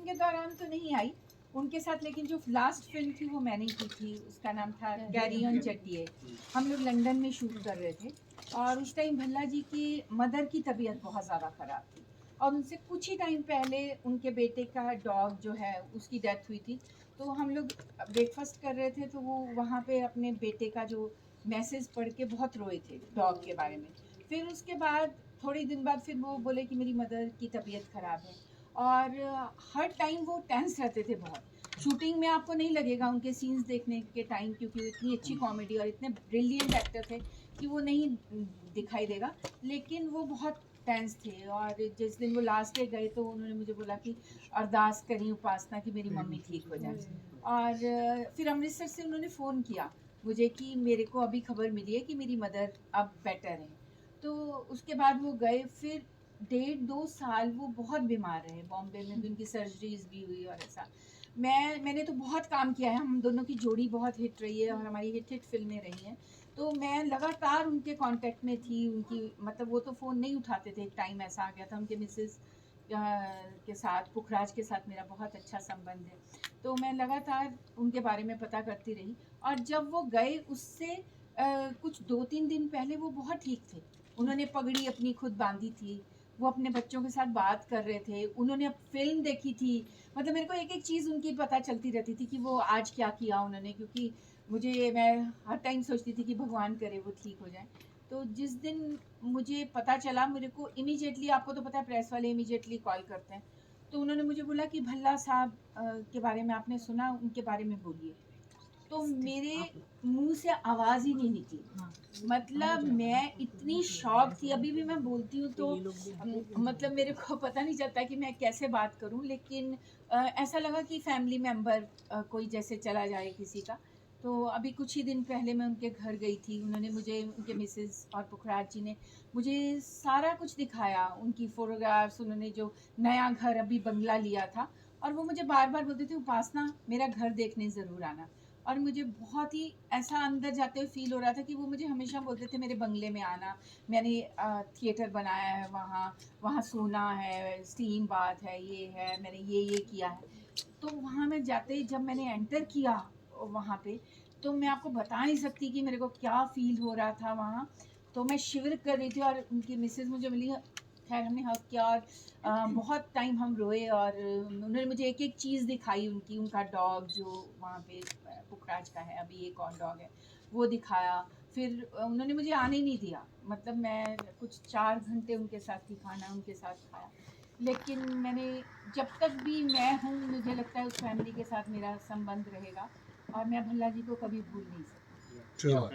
Shooting के दौरान तो नहीं आई उनके साथ, लेकिन जो लास्ट फिल्म थी वो मैंने की थी, उसका नाम था कैरी ऑन जट्टिए। हम लोग लंदन में शूट कर रहे थे और उस टाइम भल्ला जी की मदर की तबीयत बहुत ज़्यादा ख़राब थी और उनसे कुछ ही टाइम पहले उनके बेटे का डॉग जो है उसकी डेथ हुई थी। तो हम लोग ब्रेकफास्ट कर रहे थे तो वो वहाँ पे अपने बेटे का जो मैसेज पढ़ के बहुत रोए थे डॉग के बारे में। फिर उसके बाद थोड़े दिन बाद फिर वो बोले कि मेरी मदर की तबीयत ख़राब है और हर टाइम वो टेंस रहते थे बहुत। शूटिंग में आपको नहीं लगेगा उनके सीन्स देखने के टाइम, क्योंकि वो इतनी अच्छी कॉमेडी और इतने ब्रिलियंट एक्टर थे कि वो नहीं दिखाई देगा, लेकिन वो बहुत टेंस थे। और जिस दिन वो लास्ट डे गए तो उन्होंने मुझे बोला कि अरदास करी, उपासना की मेरी मम्मी ठीक हो जाए। और फिर अमृतसर से उन्होंने फ़ोन किया मुझे कि मेरे को अभी खबर मिली है कि मेरी मदर अब बेटर है। तो उसके बाद वो गए, फिर 1.5-2 साल वो बहुत बीमार रहे, बॉम्बे में भी उनकी सर्जरीज भी हुई और ऐसा। मैंने तो बहुत काम किया है, हम दोनों की जोड़ी बहुत हिट रही है और हमारी हिट हिट फिल्में रही हैं। तो मैं लगातार उनके कांटेक्ट में थी, उनकी मतलब वो तो फ़ोन नहीं उठाते थे, एक टाइम ऐसा आ गया था उनके मिसेस के साथ, पुखराज के साथ मेरा बहुत अच्छा संबंध है। तो मैं लगातार उनके बारे में पता करती रही और जब वो गए उससे कुछ 2-3 दिन पहले वो बहुत ठीक थे। उन्होंने पगड़ी अपनी खुद बांधी थी, वो अपने बच्चों के साथ बात कर रहे थे, उन्होंने अब फ़िल्म देखी थी। मतलब मेरे को एक-एक चीज़ उनकी पता चलती रहती थी कि वो आज क्या किया उन्होंने, क्योंकि मैं हर टाइम सोचती थी कि भगवान करे वो ठीक हो जाएँ। तो जिस दिन मुझे पता चला, मेरे को इमीडिएटली, आपको तो पता है प्रेस वाले इमीडिएटली कॉल करते हैं। तो उन्होंने मुझे बोला कि भल्ला साहब के बारे में आपने सुना, उनके बारे में बोलिए। तो मेरे मुँह से आवाज़ ही नहीं निकली। मतलब मैं इतनी शॉक थी, अभी भी मैं बोलती हूँ तो मतलब मेरे को पता नहीं चलता कि मैं कैसे बात करूँ, लेकिन ऐसा लगा कि फैमिली मेंबर कोई जैसे चला जाए किसी का। तो अभी कुछ ही दिन पहले मैं उनके घर गई थी, उन्होंने मुझे, उनके मिसेज़ और पुखराज जी ने मुझे सारा कुछ दिखाया, उनकी फ़ोटोग्राफ्स, उन्होंने जो नया घर अभी बंगला लिया था और वो मुझे बार-बार बोलते थे, उपासना मेरा घर देखने ज़रूर आना। और मुझे बहुत ही ऐसा अंदर जाते हुए फ़ील हो रहा था कि वो मुझे हमेशा बोलते थे मेरे बंगले में आना, मैंने थिएटर बनाया है वहाँ, वहाँ सोना है, स्टीम बाथ है, ये है, मैंने ये किया है। तो वहाँ मैं जाते ही जब मैंने एंटर किया वहाँ पे, तो मैं आपको बता नहीं सकती कि मेरे को क्या फ़ील हो रहा था वहाँ। तो मैं शिवर कर रही थी और उनकी मिसेज़ मुझे मिली, ख़ैर हमने हग किया और बहुत टाइम हम रोए और उन्होंने मुझे एक-एक चीज़ दिखाई उनकी, उनका डॉग जो वहाँ पे पुखराज का है, अभी एक और डॉग है, वो दिखाया। फिर उन्होंने मुझे आने नहीं दिया, मतलब मैं कुछ 4 घंटे उनके साथ थी, खाना उनके साथ खाया। लेकिन मैंने, जब तक भी मैं हूँ, मुझे लगता है उस फैमिली के साथ मेरा संबंध रहेगा और मैं भल्ला जी को कभी भूल नहीं सकती। Sure.